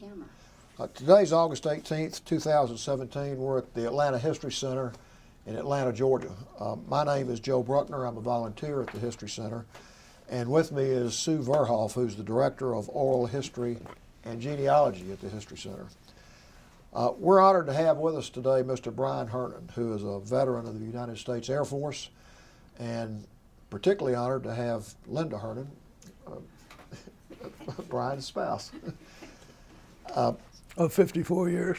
camera. Today's August 18th, 2017. We're at the Atlanta History Center in Atlanta, Georgia. My name is Joe Bruckner. I'm a volunteer at the History Center. And with me is Sue Verhoff, who's the Director of Oral History and Genealogy at the History Center. We're honored to have with us today Mr. Brian Hernan, who is a veteran of the United States Air Force, and particularly honored to have Linda Hernan, Brian's spouse. Of 54 years.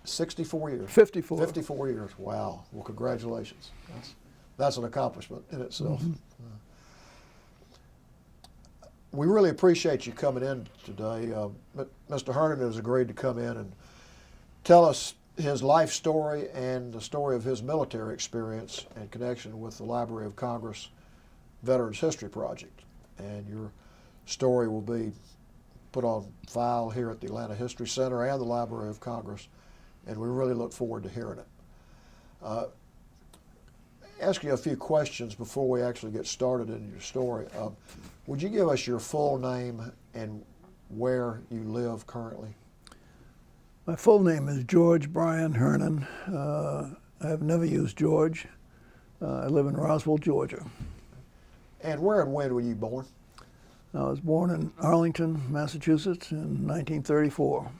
64 years. 54. 54 years. Wow. Well, congratulations. That's an accomplishment in itself. Mm-hmm. We really appreciate you coming in today. Mr. Hernan has agreed to come in and tell us his life story and the story of his military experience in connection with the Library of Congress Veterans History Project. And your story will be put on file here at the Atlanta History Center and the Library of Congress, and we really look forward to hearing it. Ask you a few questions before we actually get started in your story. Would you give us your full name and where you live currently? My full name is George Brian Hernan. I have never used George. I live in Roswell, Georgia. And where and when were you born? I was born in Arlington, Massachusetts in 1934. Okay.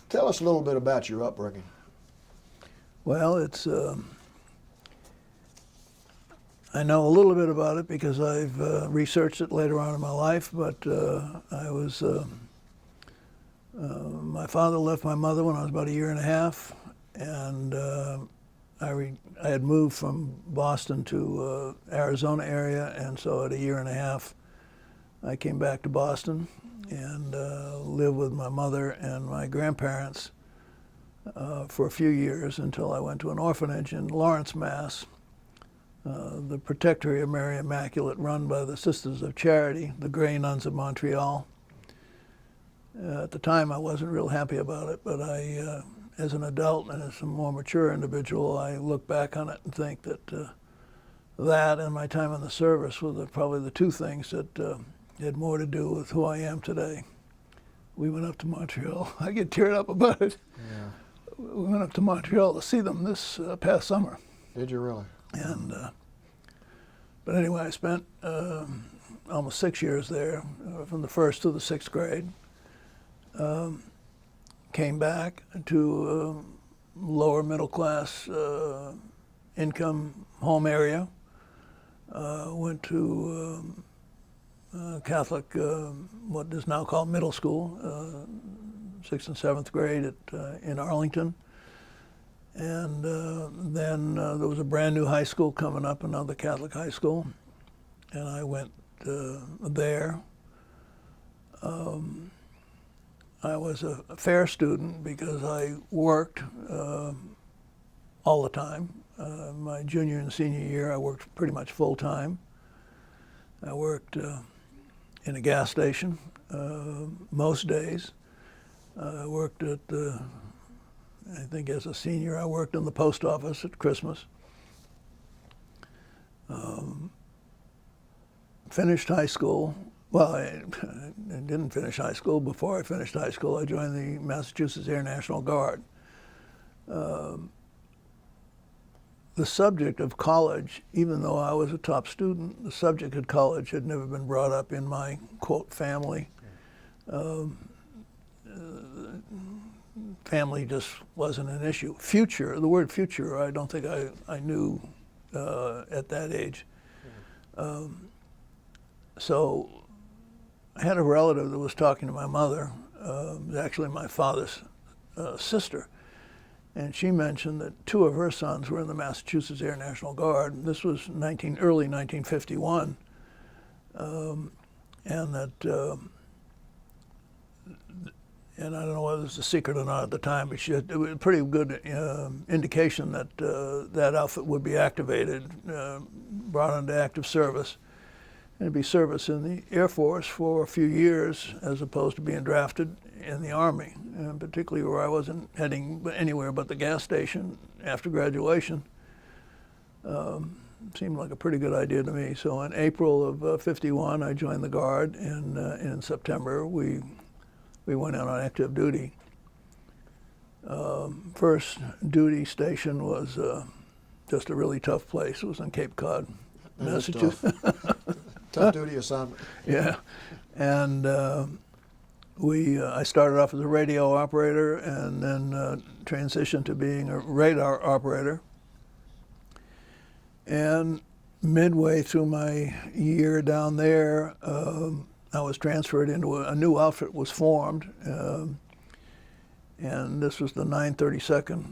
Tell us a little bit about your upbringing. Well, it's I know a little bit about it because I've researched it later on in my life, but I was my father left my mother when I was about a year and a half, and I had moved from Boston to Arizona area, and so at a year and a half I came back to Boston and lived with my mother and my grandparents for a few years until I went to an orphanage in Lawrence, Mass. The Protectory of Mary Immaculate, run by the Sisters of Charity, the Grey Nuns of Montreal. At the time, I wasn't real happy about it, but I, as an adult and as a more mature individual, I look back on it and think that that and my time in the service were probably the two things that had more to do with who I am today. We went up to Montreal. I get teared up about it. Yeah. We went up to Montreal to see them this past summer. Did you really? And but anyway, I spent almost 6 years there, from the first to the sixth grade. Came back to lower middle class income home area. Went to Catholic, what is now called middle school, 6th and 7th grade in Arlington. And then there was a brand new high school coming up, another Catholic high school, and I went there. I was a fair student because I worked all the time. My junior and senior year, I worked pretty much full time. I worked in a gas station most days. I worked at I think as a senior, I worked in the post office at Christmas. Finished high school. Well, I didn't finish high school. Before I finished high school, I joined the Massachusetts Air National Guard. The subject of college, even though I was a top student, the subject of college had never been brought up in my, quote, family. Family just wasn't an issue. Future, the word future, I don't think I knew at that age. So I had a relative that was talking to my mother, actually my father's sister, and she mentioned that two of her sons were in the Massachusetts Air National Guard. This was early 1951, and that. And I don't know whether it was a secret or not at the time, but it was a pretty good indication that that outfit would be activated, brought into active service. And it'd be service in the Air Force for a few years as opposed to being drafted in the Army, and particularly where I wasn't heading anywhere but the gas station after graduation. Seemed like a pretty good idea to me. So in April of '51, I joined the Guard, and in September we we went in on active duty. First duty station was just a really tough place. It was in Cape Cod, That is Massachusetts. Tough duty assignment. Yeah, and I started off as a radio operator and then transitioned to being a radar operator. And midway through my year down there, I was transferred into a new outfit was formed, and this was the 932nd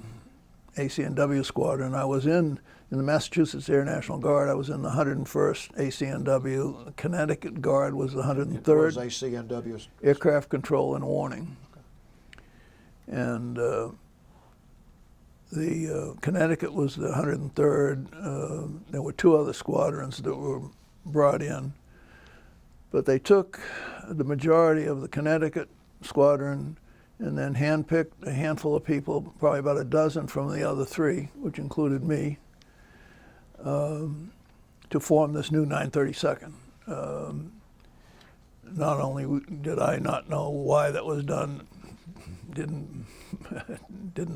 ACNW Squadron. I was in the Massachusetts Air National Guard. I was in the 101st ACNW. The Connecticut Guard was the 103rd. What was ACNW? Aircraft Control and Warning. And the Connecticut was the 103rd. There were two other squadrons that were brought in. But they took the majority of the Connecticut squadron and then handpicked a handful of people, probably about a dozen from the other three, which included me, to form this new 932nd. Not only did I not know why that was done, didn't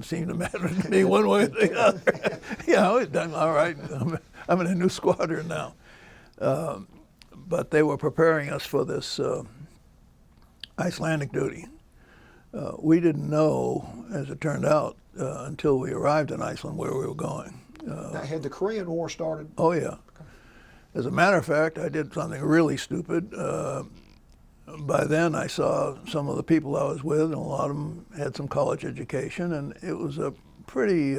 seem to matter to me one way or the other. All right, I'm in a new squadron now. But they were preparing us for this Icelandic duty. We didn't know, as it turned out, until we arrived in Iceland where we were going. Now, had the Korean War started? Oh, yeah. As a matter of fact, I did something really stupid. By then, I saw some of the people I was with, and a lot of them had some college education, and it was a pretty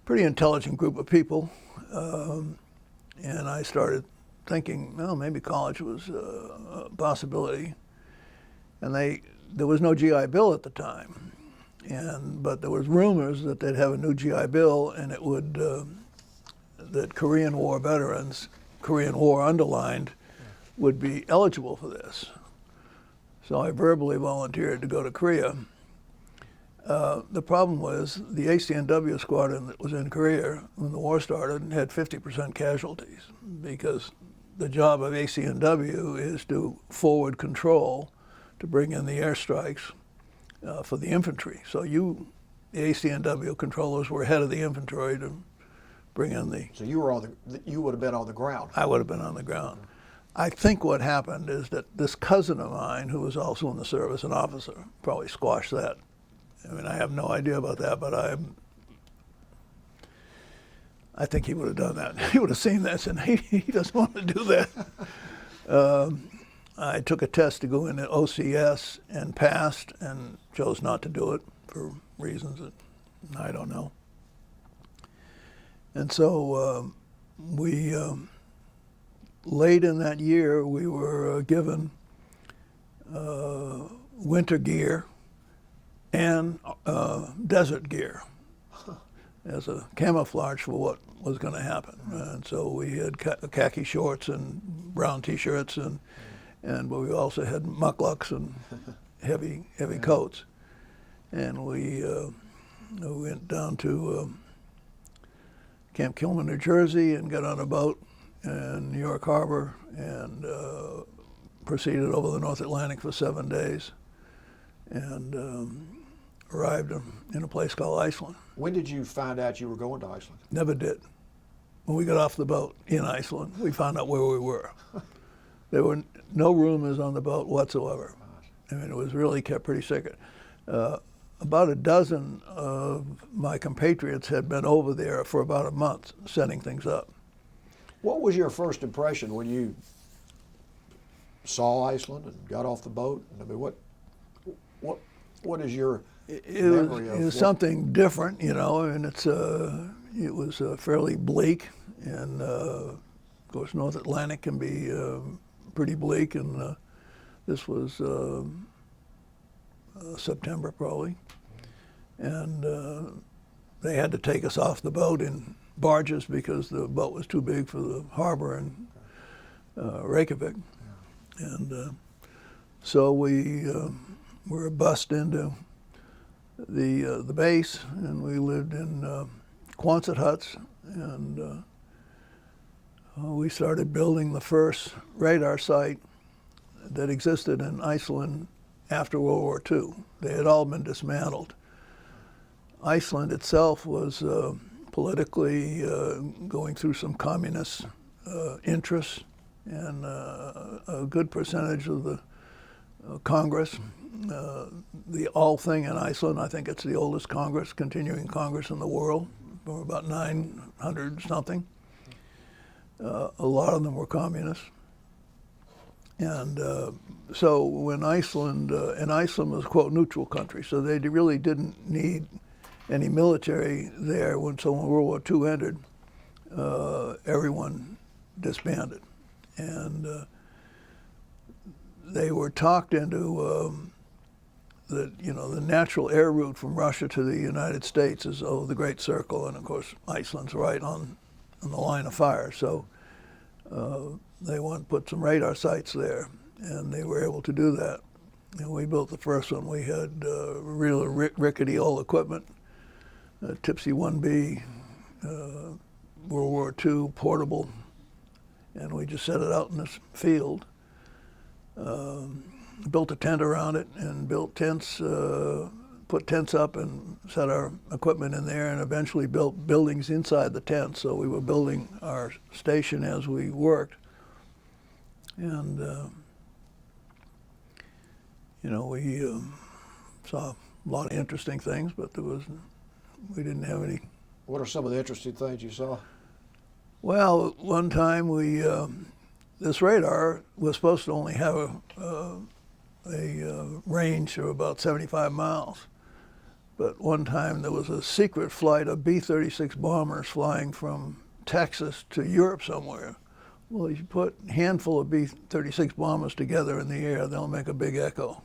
intelligent group of people. And I started thinking, well, maybe college was a possibility. And there was no GI Bill at the time, but there was rumors that they'd have a new GI Bill, and it would that Korean War veterans, Korean War underlined, would be eligible for this. So I verbally volunteered to go to Korea. The problem was the ACNW squadron that was in Korea when the war started had 50% casualties, because the job of ACNW is to forward control, to bring in the airstrikes for the infantry. So the ACNW controllers were head of the infantry to bring in the... So you would have been on the ground. I would have been on the ground. I think what happened is that this cousin of mine, who was also in the service, an officer, probably squashed that. I mean, I have no idea about that, but I think he would have done that. He would have seen this, and he doesn't want to do that. I took a test to go into OCS and passed, and chose not to do it for reasons that I don't know. And so late in that year, we were given winter gear and desert gear as a camouflage for what was going to happen. And so we had khaki shorts and brown T-shirts, but we also had mucklucks and heavy coats. And we went down to Camp Kilman, New Jersey, and got on a boat in New York Harbor and proceeded over the North Atlantic for 7 days, and arrived in a place called Iceland. When did you find out you were going to Iceland? Never did. When we got off the boat in Iceland, we found out where we were. There were no rumors on the boat whatsoever. I mean, it was really kept pretty secret. About a dozen of my compatriots had been over there for about a month setting things up. What was your first impression when you saw Iceland and got off the boat? I mean, what is your memory of it was something different, you know, and it was fairly bleak, and of course North Atlantic can be pretty bleak, and this was September probably, and they had to take us off the boat in barges because the boat was too big for the harbor in Reykjavik, and so we were bussed into the base, and we lived in Quonset huts, and we started building the first radar site that existed in Iceland after World War II. They had all been dismantled. Iceland itself was politically going through some communist interests, and a good percentage of the Congress, the all thing in Iceland, I think it's the oldest Congress, continuing Congress in the world, from about 900 something. A lot of them were communists. And so when Iceland, and Iceland was a quote neutral country, so they really didn't need any military there. So when World War II ended, everyone disbanded. And they were talked into the natural air route from Russia to the United States is the Great Circle, and of course Iceland's right on the line of fire. So they put some radar sites there, and they were able to do that. And we built the first one. We had real rickety old equipment, Tipsy 1B, World War II portable, and we just set it out in this field. Built a tent around it and built tents, put tents up and set our equipment in there, and eventually built buildings inside the tent. So we were building our station as we worked. And, we saw a lot of interesting things, but we didn't have any. What are some of the interesting things you saw? Well, one time this radar was supposed to only have a range of about 75 miles. But one time there was a secret flight of B-36 bombers flying from Texas to Europe somewhere. Well, you put a handful of B-36 bombers together in the air, they'll make a big echo.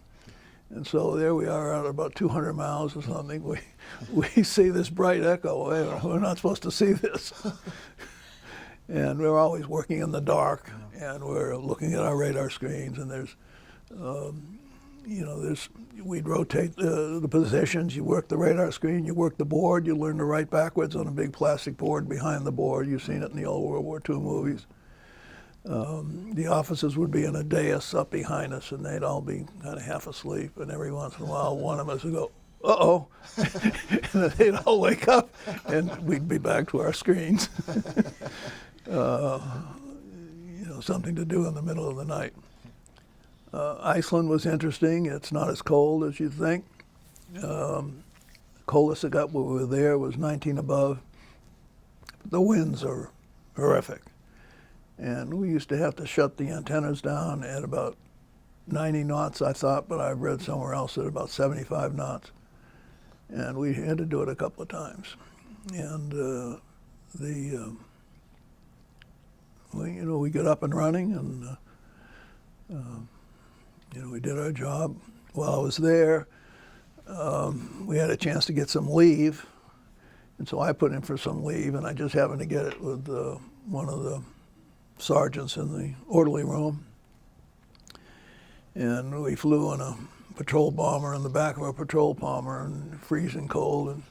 And so there we are at about 200 miles or something. We see this bright echo. We're not supposed to see this. And we're always working in the dark, and we're looking at our radar screens, and we'd rotate the positions. You work the radar screen, you work the board, you learn to write backwards on a big plastic board behind the board. You've seen it in the old World War II movies. The officers would be in a dais up behind us, and they'd all be kind of half asleep, and every once in a while one of us would go, uh-oh, and then they'd all wake up, and we'd be back to our screens. Something to do in the middle of the night. Iceland was interesting. It's not as cold as you'd think. Coldest it got when we were there was 19 above. The winds are horrific. And we used to have to shut the antennas down at about 90 knots, I thought, but I've read somewhere else at about 75 knots. And we had to do it a couple of times. And we got up and running, and we did our job. While I was there, we had a chance to get some leave, and so I put in for some leave, and I just happened to get it with one of the sergeants in the orderly room. And we flew in a patrol bomber in the back of a patrol bomber, and freezing cold,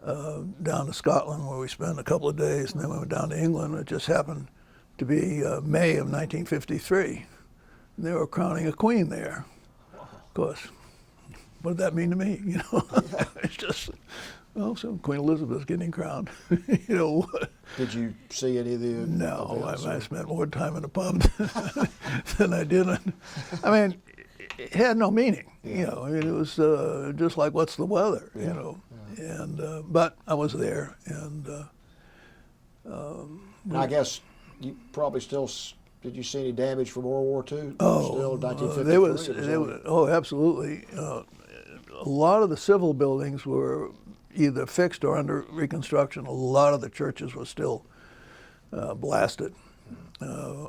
and down to Scotland, where we spent a couple of days, and then we went down to England. It just happened to be May of 1953. And they were crowning a queen there. Of course, what did that mean to me? It's just, so Queen Elizabeth's getting crowned. Did you see any of the No, events, I spent more time in a pub than I did. It had no meaning. It was just like, what's the weather? And but I was there, and I guess you probably still. Did you see any damage from World War II? Oh, still 1953? there was, absolutely. A lot of the civil buildings were either fixed or under reconstruction. A lot of the churches were still blasted.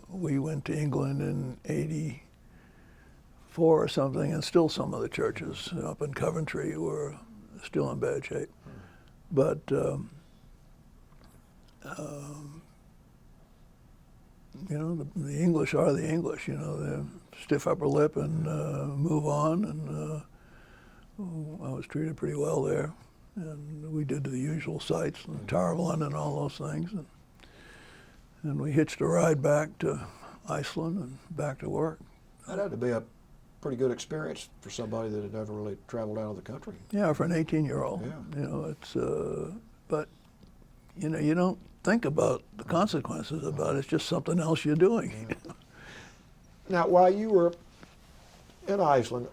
We went to England in '84 or something, and still some of the churches up in Coventry were still in bad shape. But the English are the English. They stiff upper lip and move on. And I was treated pretty well there, and we did the usual sights, the Tower of London, and all those things. And we hitched a ride back to Iceland and back to work. That had to be a pretty good experience for somebody that had never really traveled out of the country. Yeah, for an 18-year-old. Yeah. You know, it's, but, you know, you don't think about the consequences about it. It's just something else you're doing. Yeah. Now, while you were in Iceland,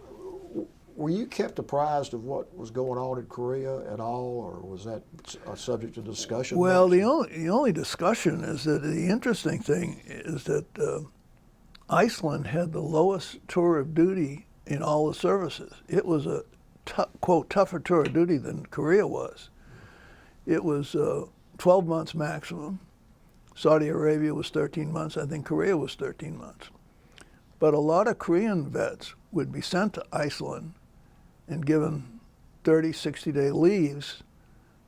were you kept apprised of what was going on in Korea at all, or was that a subject of discussion? Well, much? the only discussion is that the interesting thing is that Iceland had the lowest tour of duty in all the services. It was a quote tougher tour of duty than Korea was. It was 12 months maximum. Saudi Arabia was 13 months. I think Korea was 13 months. But a lot of Korean vets would be sent to Iceland and given 30, 60-day leaves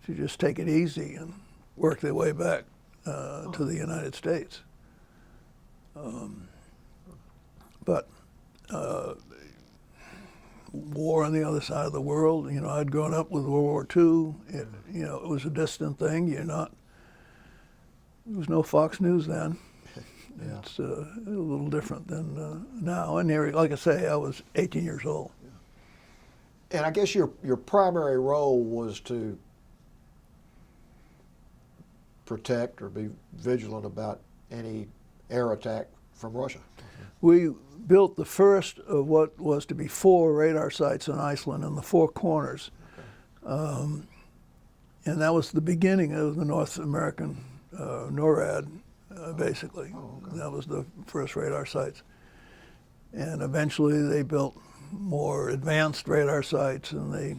to just take it easy and work their way back to the United States. But war on the other side of the world, you know, I'd grown up with World War II. It, you know, it was a distant thing. There was no Fox News then. Yeah. It's a little different than now. And here, like I say, I was 18 years old. And I guess your primary role was to protect or be vigilant about any air attack from Russia. We built the first of what was to be 4 radar sites in Iceland in the 4 corners. And that was the beginning of the North American NORAD, basically. Oh, okay. That was the first radar sites. And eventually they built more advanced radar sites, and they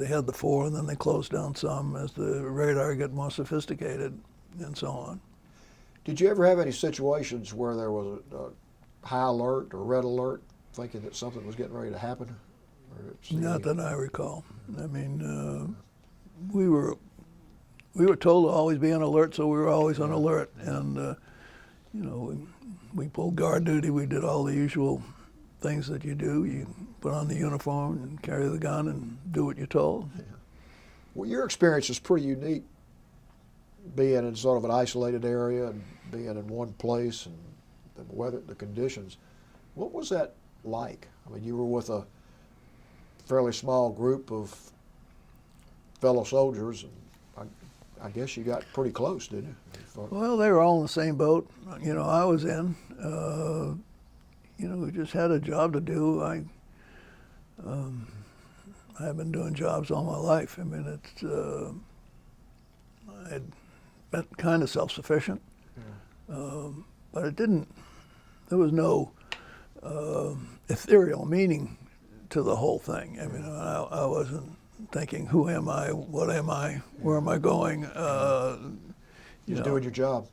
had the 4, and then they closed down some as the radar got more sophisticated and so on. Did you ever have any situations where there was a high alert or red alert, thinking that something was getting ready to happen? Not that I recall. I mean, we were told to always be on alert, so we were always on alert. And you know, we pulled guard duty. We did all the usual things that you do. You put on the uniform and carry the gun and do what you're told. Yeah. Well, your experience is pretty unique, being in sort of an isolated area and being in one place and the weather, the conditions. What was that like? I mean, you were with a fairly small group of fellow soldiers, and I guess you got pretty close, didn't you? Well, they were all in the same boat. You know, I was in. You know, we just had a job to do. I've been doing jobs all my life. I mean, I'd been kind of self-sufficient, but it didn't. There was no ethereal meaning to the whole thing. I mean, I wasn't thinking, who am I? What am I? Where am I going? Just doing your job.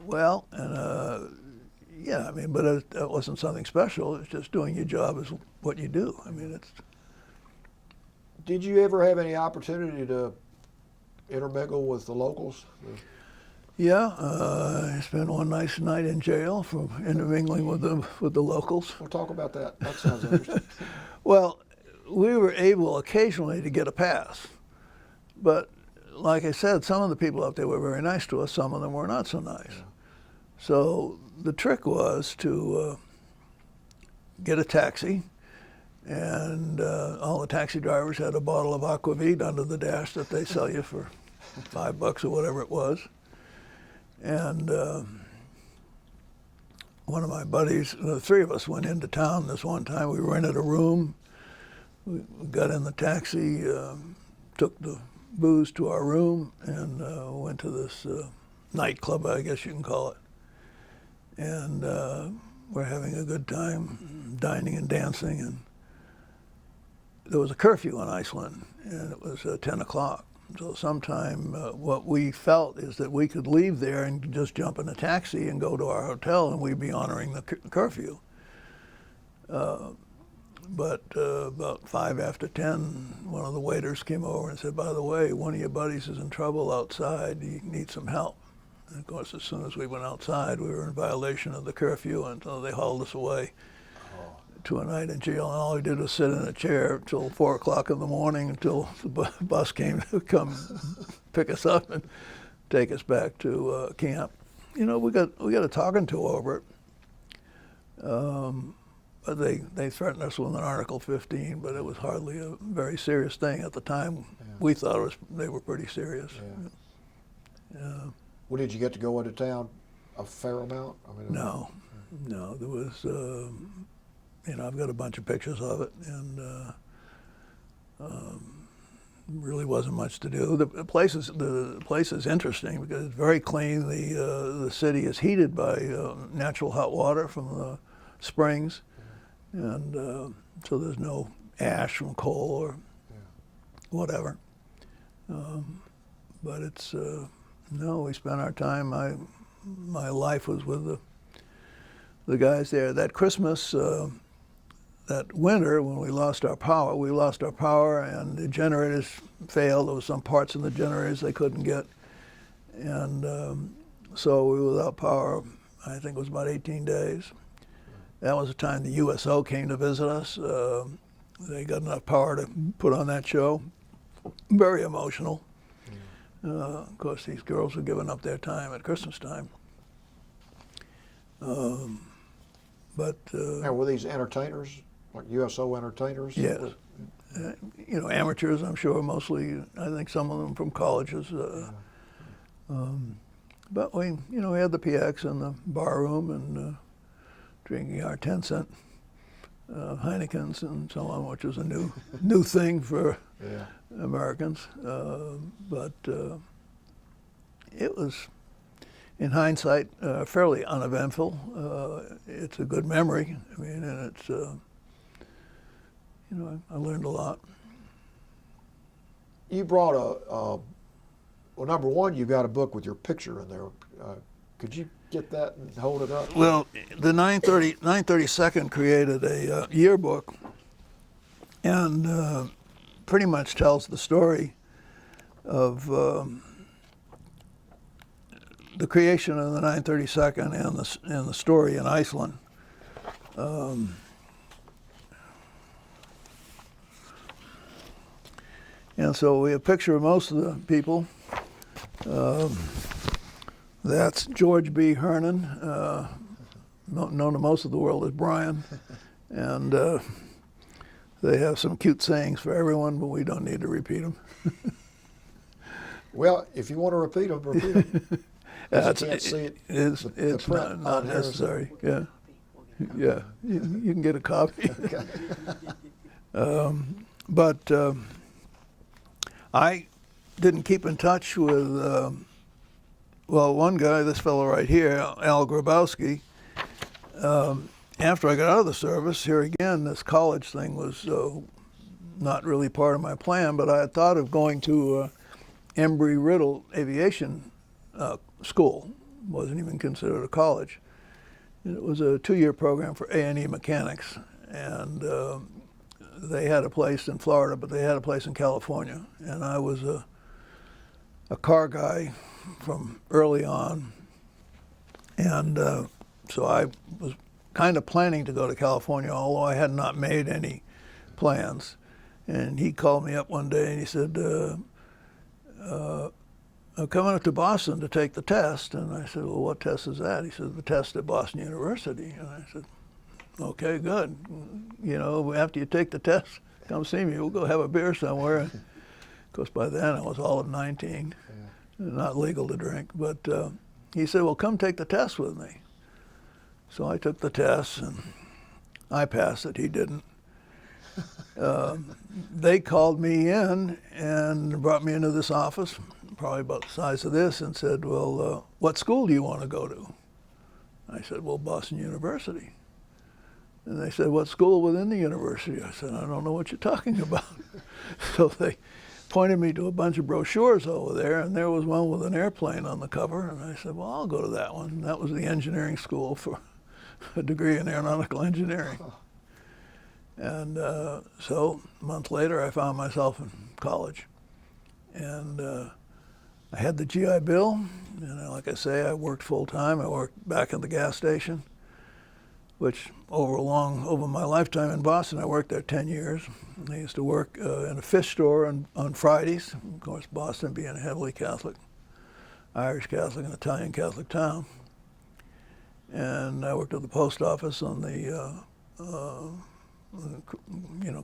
Well, and yeah, I mean, but it wasn't something special. It's just doing your job is what you do. I mean, it's. Did you ever have any opportunity to intermingle with the locals? Yeah, I spent one nice night in jail for intermingling with the locals. We'll talk about that. That sounds interesting. Well, we were able occasionally to get a pass, but like I said, some of the people out there were very nice to us. Some of them were not so nice. Yeah. So the trick was to get a taxi, and all the taxi drivers had a bottle of aquavit under the dash that they sell you for $5 or whatever it was. And one of my buddies, the 3 of us went into town this one time. We rented a room. We got in the taxi, took the booze to our room, and went to this nightclub, I guess you can call it. And we're having a good time, dining and dancing. And there was a curfew in Iceland, and it was 10 o'clock. So sometime what we felt is that we could leave there and just jump in a taxi and go to our hotel, and we'd be honoring the curfew. But about 5 after 10, one of the waiters came over and said, by the way, one of your buddies is in trouble outside. He needs some help. And of course, as soon as we went outside, we were in violation of the curfew, and so they hauled us away to a night in jail. And all we did was sit in a chair until 4 o'clock in the morning until the bus came to come pick us up and take us back to camp. You know, we got a talking to over it. but they threatened us with an Article 15, but it was hardly a very serious thing at the time. We thought they were pretty serious. Well, did you get to go into town a fair amount? I mean, No, there was, I've got a bunch of pictures of it, and really wasn't much to do. The place is interesting because it's very clean. The city is heated by natural hot water from the springs, and so there's no ash from coal or whatever. But it's no, we spent our time. My life was with the guys there. That Christmas, that winter, when we lost our power, and the generators failed. There was some parts in the generators they couldn't get, and so we were without power. I think it was about 18 days. That was the time the USO came to visit us. They got enough power to put on that show. Very emotional. Of course, these girls were giving up their time at Christmas time. But now, were these entertainers, like USO entertainers? yes, amateurs, I'm sure, mostly. I think some of them from colleges. But we had the PX in the bar room and drinking our 10-cent Heinekens and so on, which was a new thing for Americans. But it was, in hindsight, fairly uneventful. It's a good memory. I mean, and it's, I learned a lot. You brought well, number one, you got a book with your picture in there. Could you get that and hold it up? Well, the 932nd created a yearbook, and pretty much tells the story of the creation of the 932nd and the story in Iceland. And so we have a picture of most of the people. That's George B. Hernan, known to most of the world as Brian. And they have some cute sayings for everyone, but we don't need to repeat them. Well, if you want to repeat them, repeat them. It's not necessary. Yeah, yeah. You can get a copy. Okay. But I didn't keep in touch with. One guy, this fellow right here, Al Grabowski. After I got out of the service, here again, this college thing was not really part of my plan, but I had thought of going to Embry-Riddle Aviation School. Wasn't even considered a college. And it was a 2-year program for A&E mechanics, and they had a place in Florida, but they had a place in California, and I was a car guy from early on, and so I was kind of planning to go to California, although I had not made any plans. And he called me up one day and he said, I'm coming up to Boston to take the test. And I said, well, what test is that? He said, the test at Boston University. And I said, okay, good. After you take the test, come see me. We'll go have a beer somewhere. Of course, by then I was all of 19, not legal to drink. But he said, well, come take the test with me. So I took the test, and I passed it. He didn't. They called me in and brought me into this office, probably about the size of this, and said, well, what school do you want to go to? I said, well, Boston University. And they said, what school within the university? I said, I don't know what you're talking about. So they pointed me to a bunch of brochures over there, and there was one with an airplane on the cover, and I said, well, I'll go to that one. And that was the engineering school for a degree in aeronautical engineering. And so a month later, I found myself in college. And I had the GI Bill, and like I say, I worked full time. I worked back at the gas station, which over my lifetime in Boston, I worked there 10 years. I used to work in a fish store on Fridays. Of course, Boston being a heavily Catholic, Irish Catholic, and Italian Catholic town. And I worked at the post office on the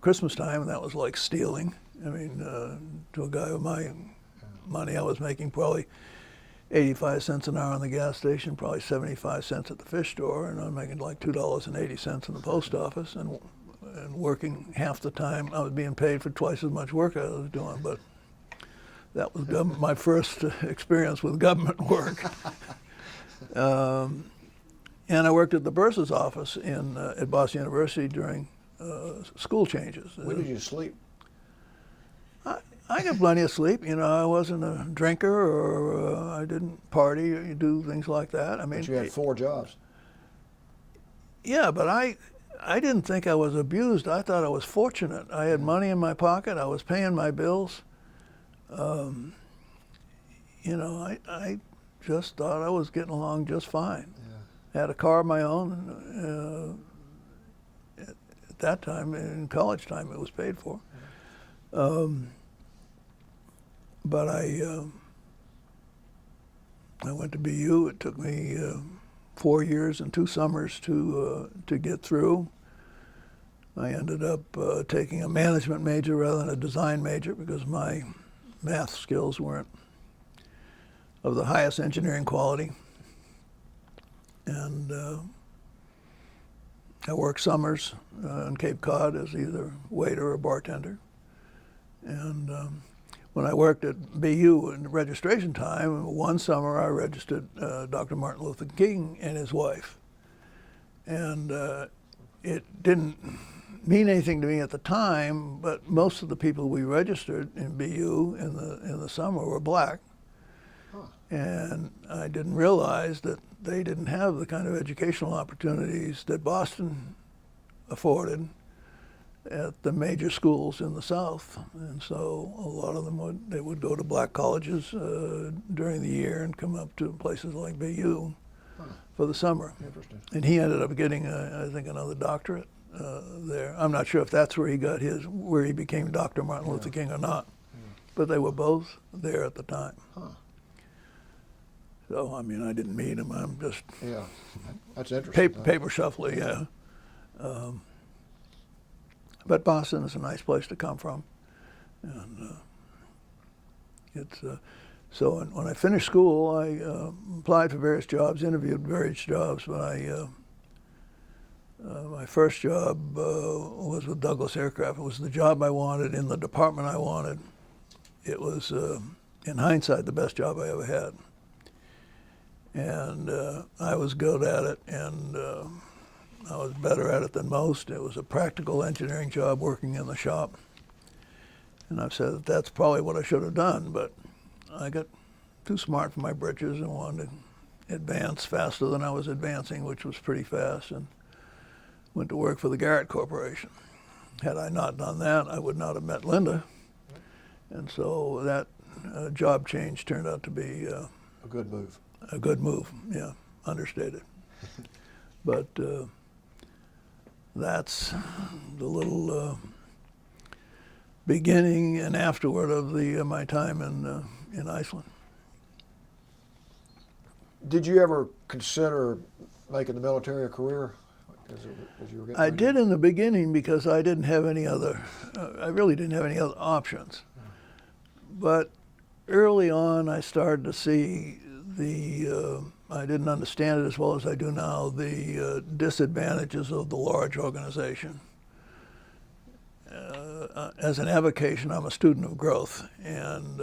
Christmas time, and that was like stealing. I mean, to a guy with my money, I was making probably 85 cents an hour in the gas station, probably 75 cents at the fish store, and I'm making like $2.80 in the post office, and working half the time. I was being paid for twice as much work I was doing, but that was my first experience with government work. And I worked at the bursar's office at Boston University during school changes. When did you sleep? I got plenty of sleep. I wasn't a drinker, or I didn't party or do things like that. I mean, But you had 4 jobs. Yeah, but I didn't think I was abused. I thought I was fortunate. I had money in my pocket. I was paying my bills. I just thought I was getting along just fine. Yeah. Had a car of my own. At that time, in college time, it was paid for. But I went to BU. It took me 4 years and 2 summers to get through. I ended up taking a management major rather than a design major because my math skills weren't of the highest engineering quality. And I worked summers on Cape Cod as either waiter or bartender. And when I worked at BU in registration time, one summer I registered Dr. Martin Luther King and his wife. And it didn't mean anything to me at the time, but most of the people we registered in BU in the summer were black. Huh. And I didn't realize that they didn't have the kind of educational opportunities that Boston afforded at the major schools in the South. And so a lot of them would go to black colleges during the year and come up to places like BU for the summer. Interesting. And he ended up getting, I think, another doctorate there. I'm not sure if that's where he became Dr. Martin Luther King or not, but they were both there at the time. Huh. So, I mean, I didn't meet him. I'm just that's interesting. Paper shuffling, yeah. But Boston is a nice place to come from, and so when I finished school, I applied for various jobs, interviewed various jobs, but my first job was with Douglas Aircraft. It was the job I wanted in the department I wanted. It was, in hindsight, the best job I ever had. And I was good at it, and I was better at it than most. It was a practical engineering job working in the shop. And I've said that that's probably what I should have done, but I got too smart for my britches and wanted to advance faster than I was advancing, which was pretty fast, and went to work for the Garrett Corporation. Had I not done that, I would not have met Linda. And so that job change turned out to be a good move. A good move, yeah, understated. But that's the little beginning and afterward of my time in Iceland. Did you ever consider making the military a career? As you were getting I ready? did in the beginning because I didn't have any other, I really didn't have any other options. But early on I started to see I didn't understand it as well as I do now, the disadvantages of the large organization. As an avocation, I'm a student of growth and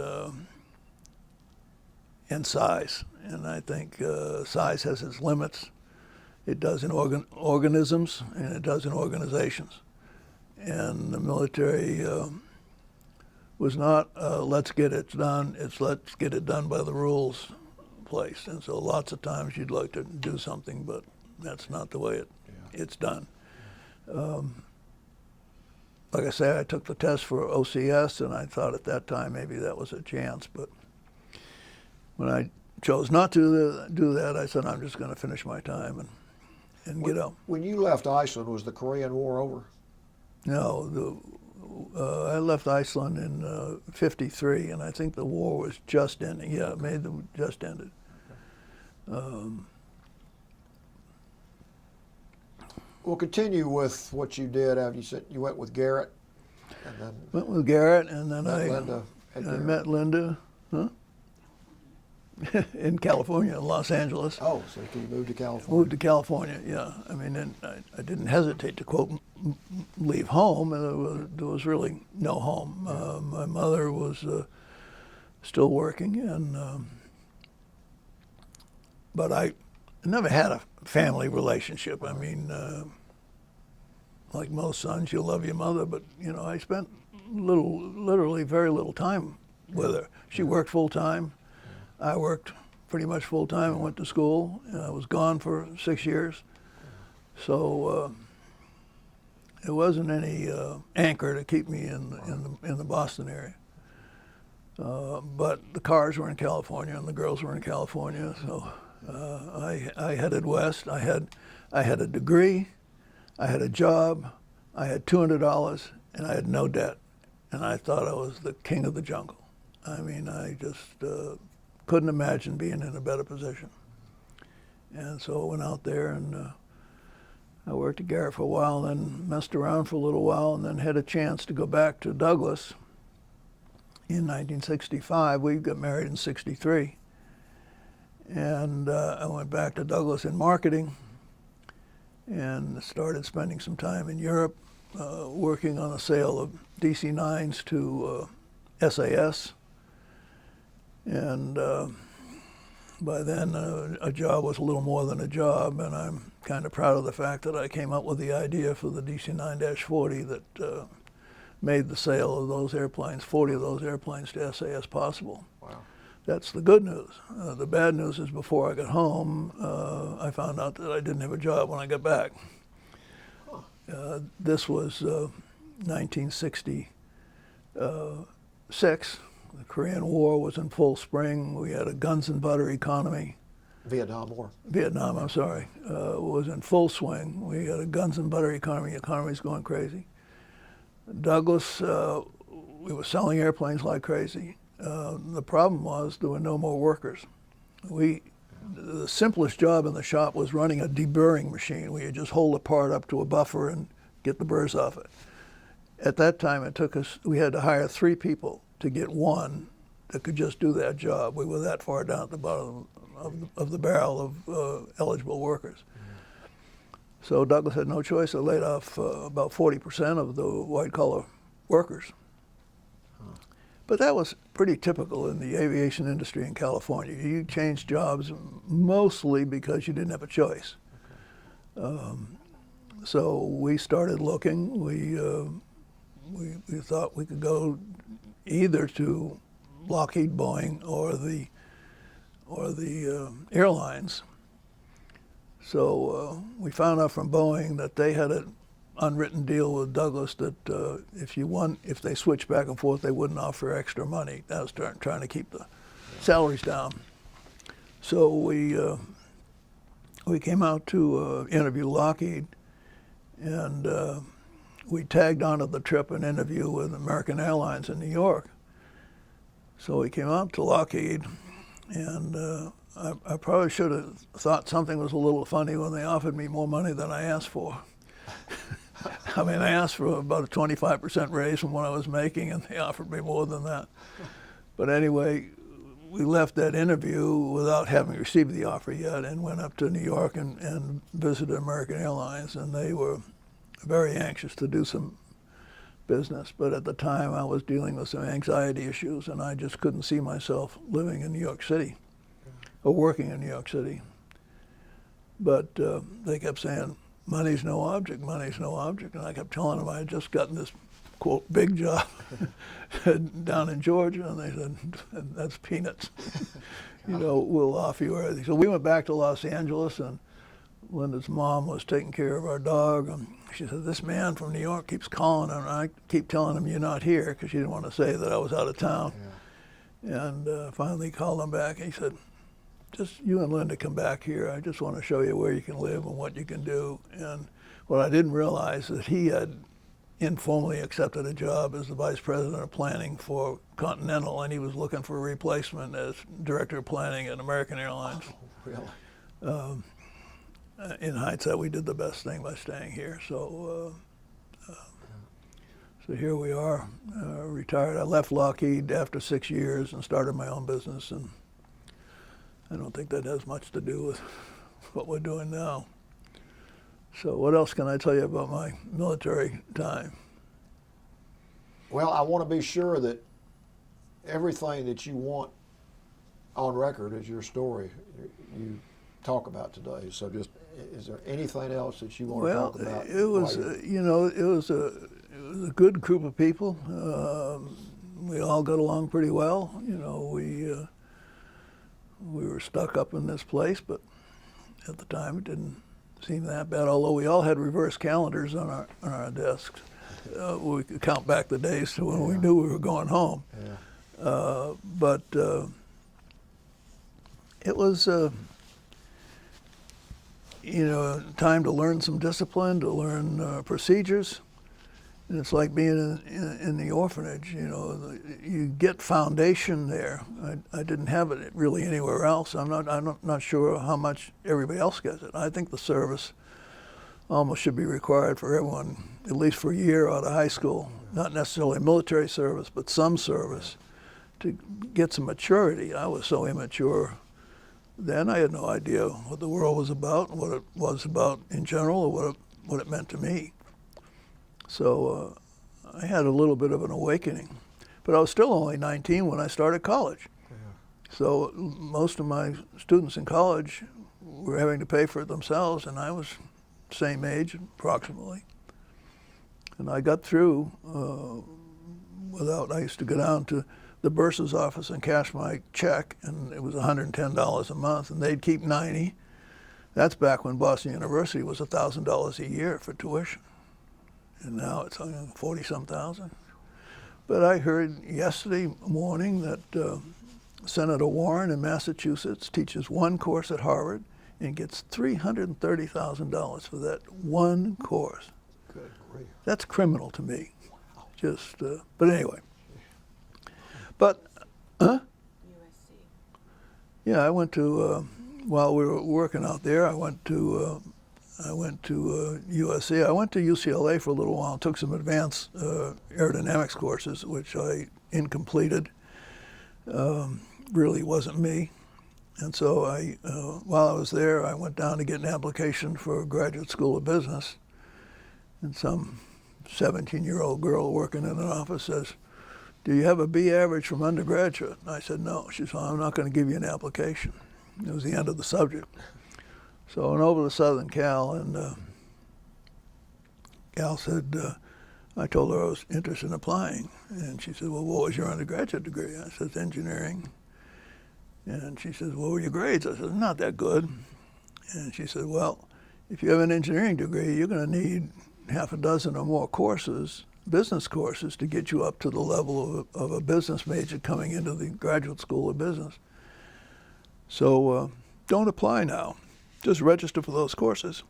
size. And I think size has its limits. It does in organisms and it does in organizations. And the military was not let's get it done, it's let's get it done by the rules place. And so lots of times you'd like to do something, but that's not the way it's done. Like I say, I took the test for OCS, and I thought at that time maybe that was a chance. But when I chose not to do that, I said I'm just going to finish my time and get out. When you left Iceland, was the Korean War over? No, I left Iceland in '53, and I think the war was just ending. Yeah, it may have just ended. we'll continue with what you did after you said you went with Garrett, and then Went with Garrett, and then Linda. I met Linda, in California, in Los Angeles. Oh, so you moved to California? Moved to California, yeah. I mean, and I didn't hesitate to, quote, leave home. There was really no home. My mother was still working, and but I never had a family relationship. I mean, like most sons, you love your mother, but, you know, I spent literally very little time with her. She worked full time. I worked pretty much full time and went to school. I was gone for 6 years. So it wasn't any anchor to keep me in the Boston area. But the cars were in California and the girls were in California. So I headed west. I had a degree, I had a job, I had $200, and I had no debt. And I thought I was the king of the jungle. I mean, I just couldn't imagine being in a better position. And so I went out there, and I worked at Garrett for a while, then messed around for a little while, and then had a chance to go back to Douglas in 1965. We got married in '63. And I went back to Douglas in marketing and started spending some time in Europe, working on a sale of DC-9s to SAS. And by then, a job was a little more than a job, and I'm kind of proud of the fact that I came up with the idea for the DC-9-40 that made the sale of those airplanes, 40 of those airplanes, to SAS possible. Wow. That's the good news. The bad news is before I got home, I found out that I didn't have a job when I got back. This was 1966. The Korean War was in full spring. We had a guns and butter economy. Vietnam War. Vietnam, I'm sorry, was in full swing. We had a guns and butter economy. The economy's going crazy. Douglas, we were selling airplanes like crazy. The problem was there were no more workers. The simplest job in the shop was running a deburring machine, where you just hold a part up to a buffer and get the burrs off it. At that time, we had to hire 3 people to get one that could just do that job. We were that far down at the bottom of the barrel of eligible workers. So Douglas had no choice. They laid off about 40% of the white-collar workers. But that was pretty typical in the aviation industry in California. You changed jobs mostly because you didn't have a choice. So we started looking. We thought we could go either to Lockheed, Boeing, or the airlines. So we found out from Boeing that they had an unwritten deal with Douglas that if they switched back and forth, they wouldn't offer extra money. That was trying to keep the salaries down. So we came out to interview Lockheed, and we tagged onto the trip an interview with American Airlines in New York. So we came out to Lockheed, and I probably should have thought something was a little funny when they offered me more money than I asked for. I mean, I asked for about a 25% raise from what I was making, and they offered me more than that. But anyway, we left that interview without having received the offer yet, and went up to New York and visited American Airlines, and they were very anxious to do some business. But at the time, I was dealing with some anxiety issues, and I just couldn't see myself living in New York City or working in New York City. But they kept saying, money's no object, money's no object. And I kept telling them I had just gotten this, quote, big job down in Georgia. And they said, that's peanuts. We'll offer you everything. So we went back to Los Angeles, and Linda's mom was taking care of our dog. And she said, this man from New York keeps calling, and I keep telling him you're not here, because she didn't want to say that I was out of town. Yeah. And finally called him back, and he said, just you and Linda come back here. I just want to show you where you can live and what you can do. And what I didn't realize is that he had informally accepted a job as the vice president of planning for Continental, and he was looking for a replacement as director of planning at American Airlines. Oh, really? in hindsight, we did the best thing by staying here. So here we are, retired. I left Lockheed after 6 years and started my own business, and I don't think that has much to do with what we're doing now. So what else can I tell you about my military time? Well, I want to be sure that everything that you want on record is your story you talk about today. So just, is there anything else that you want to talk about? It was, it was a good group of people. We all got along pretty well. We were stuck up in this place, but at the time it didn't seem that bad. Although we all had reverse calendars on our desks, we could count back the days to when we knew we were going home. Yeah. But it was, time to learn some discipline, to learn procedures. And it's like being in the orphanage, you get foundation there. I didn't have it really anywhere else. I'm not sure how much everybody else gets it. I think the service almost should be required for everyone, at least for a year out of high school. Not necessarily military service, but some service to get some maturity. I was so immature then. I had no idea what the world was about, what it was about in general, or what it meant to me. So I had a little bit of an awakening, but I was still only 19 when I started college. Yeah. So most of my students in college were having to pay for it themselves, and I was same age approximately. And I got through I used to go down to the bursar's office and cash my check, and it was $110 a month, and they'd keep 90. That's back when Boston University was $1,000 a year for tuition. And now it's 40-some thousand. But I heard yesterday morning that Senator Warren in Massachusetts teaches one course at Harvard and gets $330,000 for that one course. Good grief. That's criminal to me. Just, but anyway. But, USC. yeah, I went to, while we were working out there, I went to USC. I went to UCLA for a little while, took some advanced aerodynamics courses, which I incompleted. Really wasn't me. And so while I was there, I went down to get an application for a graduate school of business. And some 17-year-old girl working in an office says, "Do you have a B average from undergraduate?" And I said, "No." She said, "I'm not going to give you an application." It was the end of the subject. So I went over to Southern Cal, and Cal said, I told her I was interested in applying. And she said, "Well, what was your undergraduate degree?" I said, "Engineering." And she said, "What were your grades?" I said, "Not that good." And she said, "Well, if you have an engineering degree, you're going to need half a dozen or more courses, business courses, to get you up to the level of a business major coming into the graduate school of business. So don't apply now. Just register for those courses,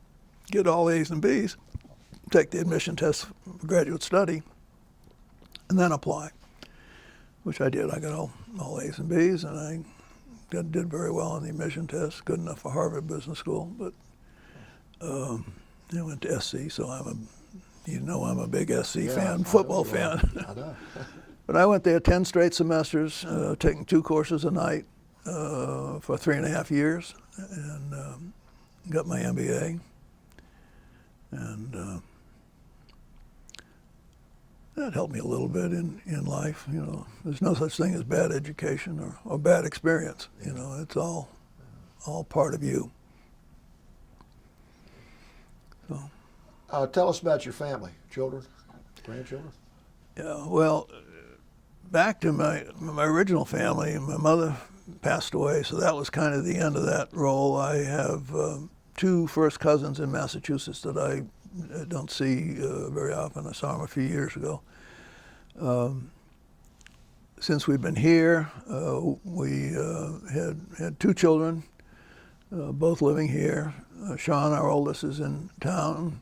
get all A's and B's, take the admission test for graduate study, and then apply," which I did. I got all A's and B's, and I did very well on the admission test, good enough for Harvard Business School. But I went to SC, so I'm a big SC fan, football fan. I know. But I went there 10 straight semesters, taking 2 courses a night for 3.5 years, and got my MBA. And that helped me a little bit in life. There's no such thing as bad education or bad experience. It's all part of you. So. Tell us about your family, children, grandchildren. Yeah, well, back to my original family, my mother passed away, so that was kind of the end of that role. I have 2 first cousins in Massachusetts that I don't see very often. I saw them a few years ago. Since we've been here, we had 2 children, both living here. Sean, our oldest, is in town.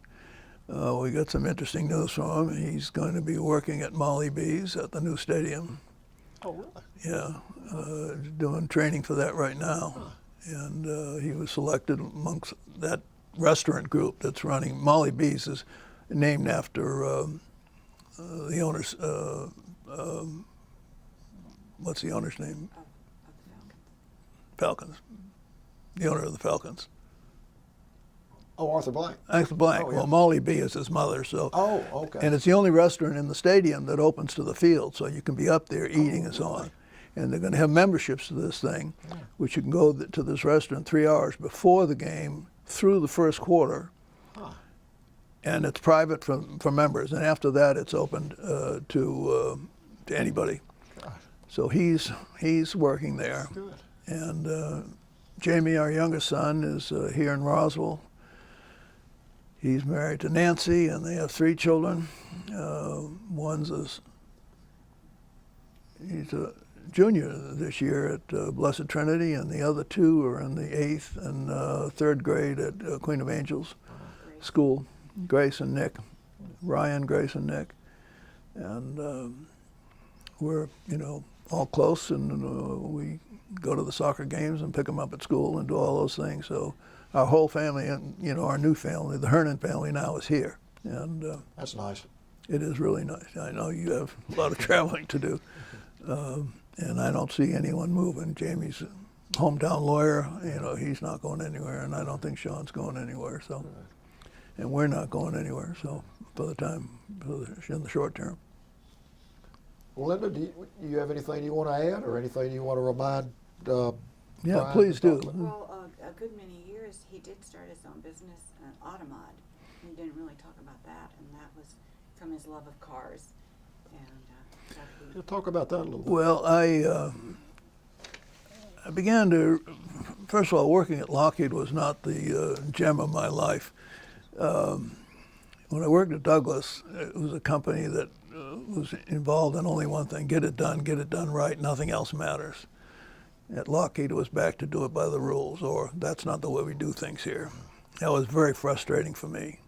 We got some interesting news from him. He's going to be working at Molly B's at the new stadium. Oh, really? Yeah, doing training for that right now. And he was selected amongst that restaurant group that's running. Molly B's is named after the owner's. What's the owner's name? Of the Falcons. Falcons. The owner of the Falcons. Oh, Arthur Blank. Arthur Blank. Oh, yeah. Well, Molly B is his mother. So. Oh, okay. And it's the only restaurant in the stadium that opens to the field, so you can be up there eating and so on. And they're going to have memberships to this thing, which you can go to this restaurant 3 hours before the game through the first quarter. And it's private for members. And after that, it's opened to anybody. So he's working there. Good. And Jamie, our youngest son, is here in Roswell. He's married to Nancy, and they have 3 children. He's a junior this year at Blessed Trinity, and the other 2 are in the 8th and 3rd grade at Queen of Angels School. Grace and Nick, Ryan, Grace, and Nick, and we're all close, and we go to the soccer games and pick them up at school and do all those things. So our whole family, and our new family, the Hernan family, now is here, and That's nice. it is really nice. I know you have a lot of traveling to do, and I don't see anyone moving. Jamie's a hometown lawyer, he's not going anywhere, and I don't think Sean's going anywhere. So, and we're not going anywhere. So, in the short term. Well, Linda, do you have anything you want to add, or anything you want to remind? Yeah, Brian please do. about? Well, a good many years he did start his own business, Automod. He didn't really talk about that, and that was from his love of cars. And Yeah, talk about that a little bit. Well, I began to, first of all, working at Lockheed was not the gem of my life. When I worked at Douglas, it was a company that was involved in only one thing: get it done right, nothing else matters. At Lockheed, it was back to do it by the rules, or that's not the way we do things here. That was very frustrating for me.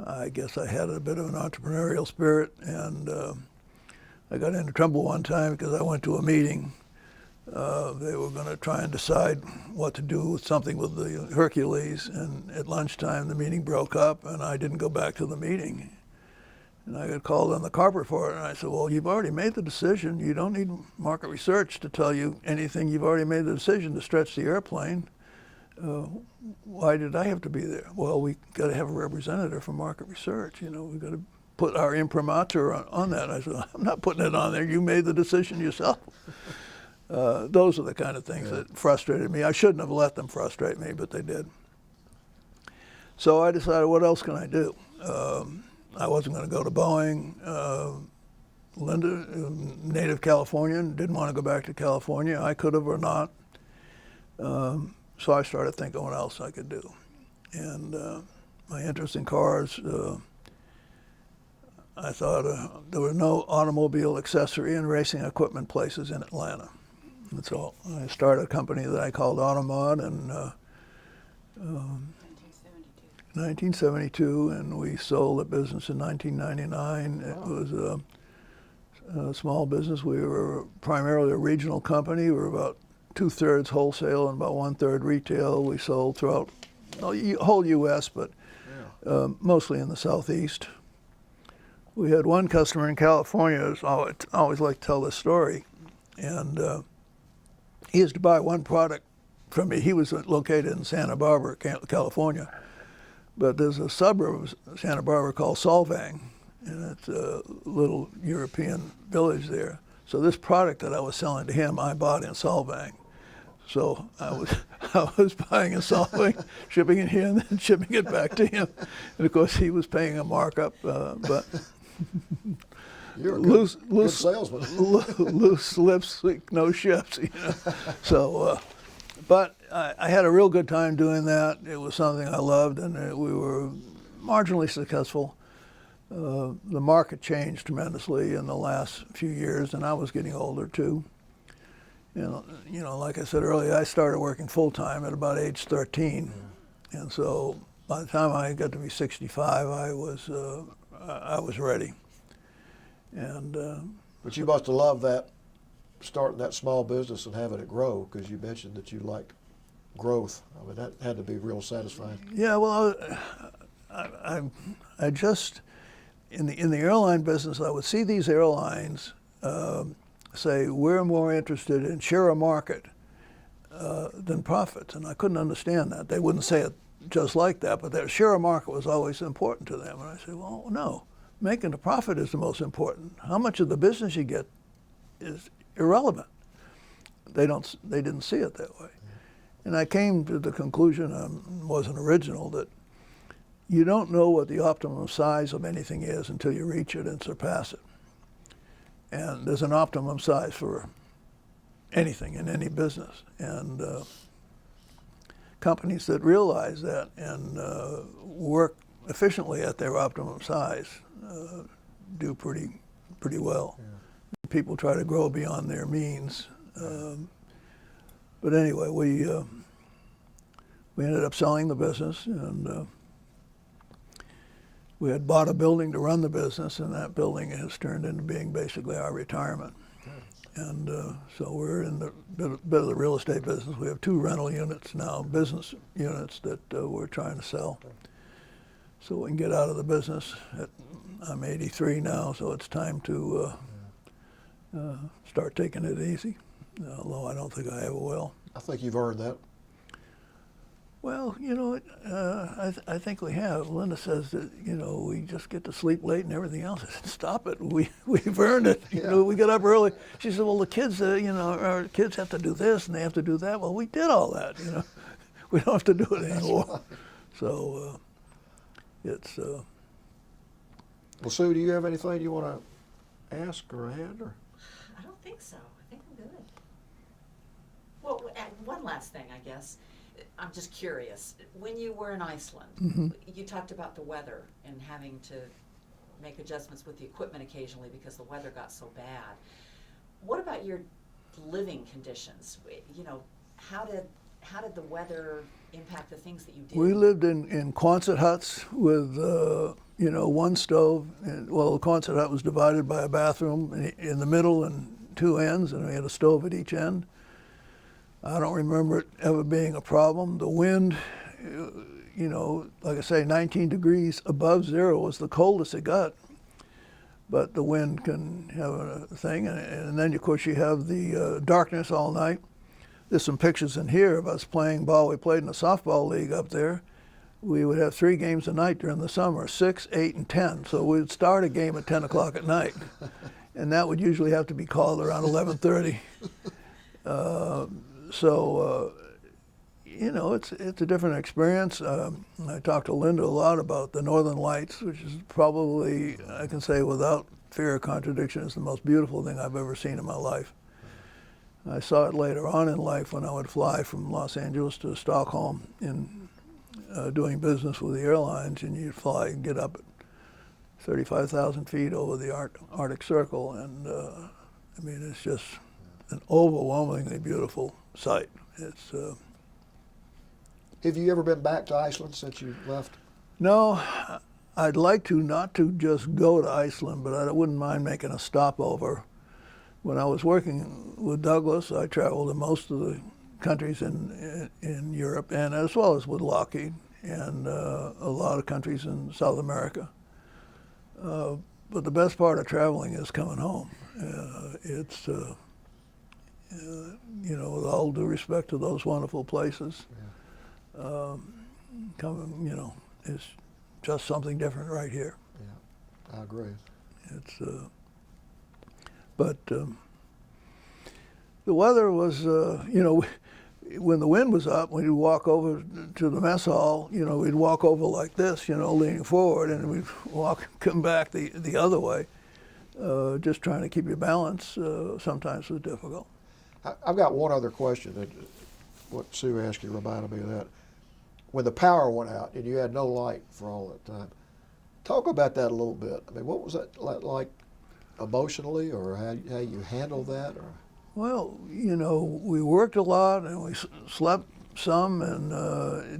I guess I had a bit of an entrepreneurial spirit, and I got into trouble one time because I went to a meeting. They were going to try and decide what to do with something with the Hercules, and at lunchtime the meeting broke up, and I didn't go back to the meeting. And I got called on the carpet for it, and I said, well, you've already made the decision. You don't need market research to tell you anything. You've already made the decision to stretch the airplane. Why did I have to be there? Well, we got to have a representative from market research. We've got to put our imprimatur on that. I said, I'm not putting it on there. You made the decision yourself. Those are the kind of things that frustrated me. I shouldn't have let them frustrate me, but they did. So I decided, what else can I do? I wasn't going to go to Boeing. Linda, native Californian, didn't want to go back to California. I could have or not. So I started thinking what else I could do. And my interest in cars, I thought there were no automobile accessory and racing equipment places in Atlanta. And so I started a company that I called Automod in 1972, and we sold the business in 1999. It was a small business. We were primarily a regional company. We were about 2/3 wholesale and about 1/3 retail. We sold throughout the whole U.S., but mostly in the Southeast. We had one customer in California. I always like to tell this story, and he used to buy one product from me. He was located in Santa Barbara, California, but there's a suburb of Santa Barbara called Solvang, and it's a little European village there. So this product that I was selling to him, I bought in Solvang. So I was buying and Solvang, shipping it here, and then shipping it back to him. And of course, he was paying a markup, but You're a good salesman. loose lips, no ships. So, but I had a real good time doing that. It was something I loved, and we were marginally successful. The market changed tremendously in the last few years, and I was getting older too. Like I said earlier, I started working full time at about age 13, and so by the time I got to be 65, I was ready. And But you must have loved that, starting that small business and having it grow, because you mentioned that you like growth. I mean, that had to be real satisfying. Yeah, well, I just in the airline business, I would see these airlines say we're more interested in share a market than profits, and I couldn't understand that. They wouldn't say it just like that, but their share of market was always important to them. And I said, well, no, making a profit is the most important. How much of the business you get is irrelevant. They didn't see it that way. And I came to the conclusion, wasn't original, that you don't know what the optimum size of anything is until you reach it and surpass it. And there's an optimum size for anything in any business. And companies that realize that and work efficiently at their optimum size do pretty well. Yeah. People try to grow beyond their means. But anyway, we ended up selling the business, and we had bought a building to run the business, and that building has turned into being basically our retirement. And so we're in the bit of the real estate business. We have 2 rental units now, business units that we're trying to sell. So we can get out of the business. I'm 83 now, so it's time to start taking it easy, although I don't think I ever will. I think you've earned that. Well, you know, I think we have. Linda says that, you know, we just get to sleep late and everything else. I said, stop it. We've earned it. Yeah. You know, we get up early. She said, well, the kids, you know, our kids have to do this and they have to do that. Well, we did all that, you know. We don't have to do it anymore. Right. So it's... Well, Sue, do you have anything you want to ask or add? Or? I don't think so. I think I'm good. Well, and one last thing, I guess. I'm just curious. When you were in Iceland, you talked about the weather and having to make adjustments with the equipment occasionally because the weather got so bad. What about your living conditions? You know, how did the weather impact the things that you did? We lived in Quonset huts with, you know, one stove. And, well, the Quonset hut was divided by a bathroom in the middle and 2 ends, and we had a stove at each end. I don't remember it ever being a problem. The wind, you know, like I say, 19 degrees above zero was the coldest it got. But the wind can have a thing. And then, of course, you have the darkness all night. There's some pictures in here of us playing ball. We played in a softball league up there. We would have 3 games a night during the summer, 6, 8, and 10. So we'd start a game at 10 o'clock at night. And that would usually have to be called around 11:30. So, you know, it's a different experience. I talked to Linda a lot about the Northern Lights, which is probably, I can say without fear of contradiction, is the most beautiful thing I've ever seen in my life. I saw it later on in life when I would fly from Los Angeles to Stockholm in doing business with the airlines, and you'd fly and get up at 35,000 feet over the Arctic Circle, and I mean, it's just an overwhelmingly beautiful sight. It's. Have you ever been back to Iceland since you left? No, I'd like to not to just go to Iceland, but I wouldn't mind making a stopover. When I was working with Douglas, I traveled to most of the countries in Europe, and as well as with Lockheed, and a lot of countries in South America. But the best part of traveling is coming home. It's, you know, with all due respect to those wonderful places, coming, you know, is just something different right here. Yeah, I agree. It's, but the weather was, you know, when the wind was up, we'd walk over to the mess hall, you know, we'd walk over like this, you know, leaning forward, and we'd come back the other way. Just trying to keep your balance sometimes was difficult. I've got one other question. That what Sue asked you reminded me of that. When the power went out and you had no light for all that time, talk about that a little bit. I mean, what was that like emotionally, or how you handled that? Or? Well, you know, we worked a lot and we slept some, and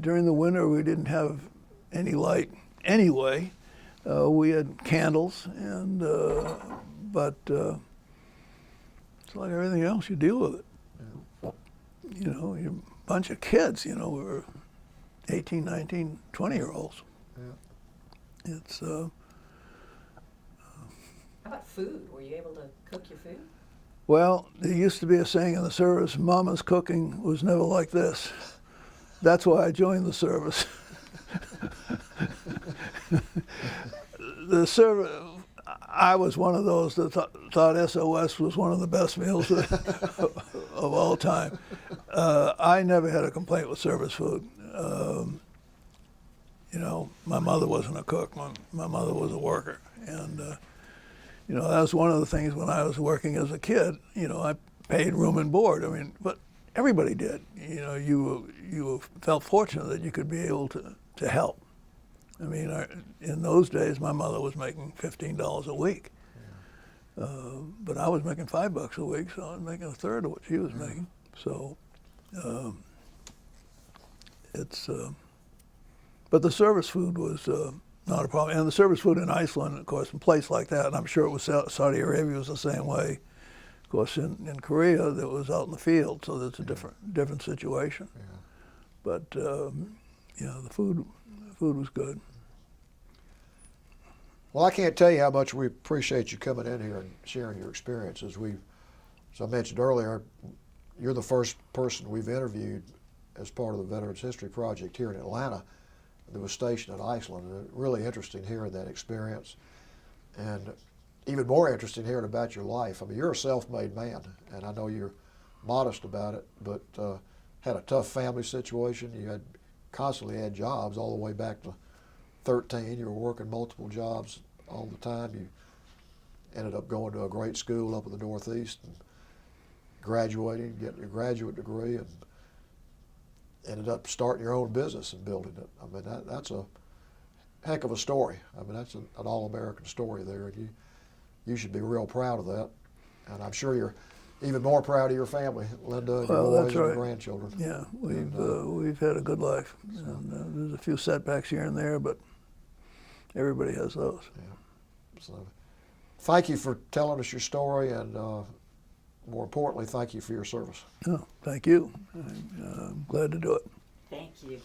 during the winter we didn't have any light anyway. We had candles, and but it's like everything else, you deal with it. Yeah. You know, your bunch of kids, you know, we were 18, 19, 20-year-olds. Yeah. It's, How about food? Were you able to cook your food? well, there used to be a saying in the service, Mama's cooking was never like this. That's why I joined the service. The service, I was one of those that thought SOS was one of the best meals of all time. I never had a complaint with service food. You know, my mother wasn't a cook. My mother was a worker. And, you know, that was one of the things when I was working as a kid. You know, I paid room and board. I mean, but everybody did. You know, you felt fortunate that you could be able to help. I mean, in those days, my mother was making $15 a week. Yeah. But I was making $5 a week, so I was making a third of what she was making. So but the service food was not a problem. And the service food in Iceland, of course, in a place like that, and I'm sure it was Saudi Arabia was the same way. Of course, in Korea, that was out in the field, so that's a different situation. Yeah. But yeah, the food was good. Well, I can't tell you how much we appreciate you coming in here and sharing your experiences. As I mentioned earlier, you're the first person we've interviewed as part of the Veterans History Project here in Atlanta that was stationed in Iceland. And really interesting hearing that experience, and even more interesting hearing about your life. I mean, you're a self-made man, and I know you're modest about it, but had a tough family situation. You constantly had jobs all the way back to 13. You were working multiple jobs all the time. You ended up going to a great school up in the Northeast and graduating, getting your graduate degree, and ended up starting your own business and building it. I mean, that's a heck of a story. I mean, that's an all-American story there, and you should be real proud of that. And I'm sure you're even more proud of your family, Linda, and your boys and your grandchildren. Yeah, we've had a good life. So. And, there's a few setbacks here and there, but everybody has those. Yeah. So, thank you for telling us your story, and more importantly, thank you for your service. Oh, thank you. I'm glad to do it. Thank you.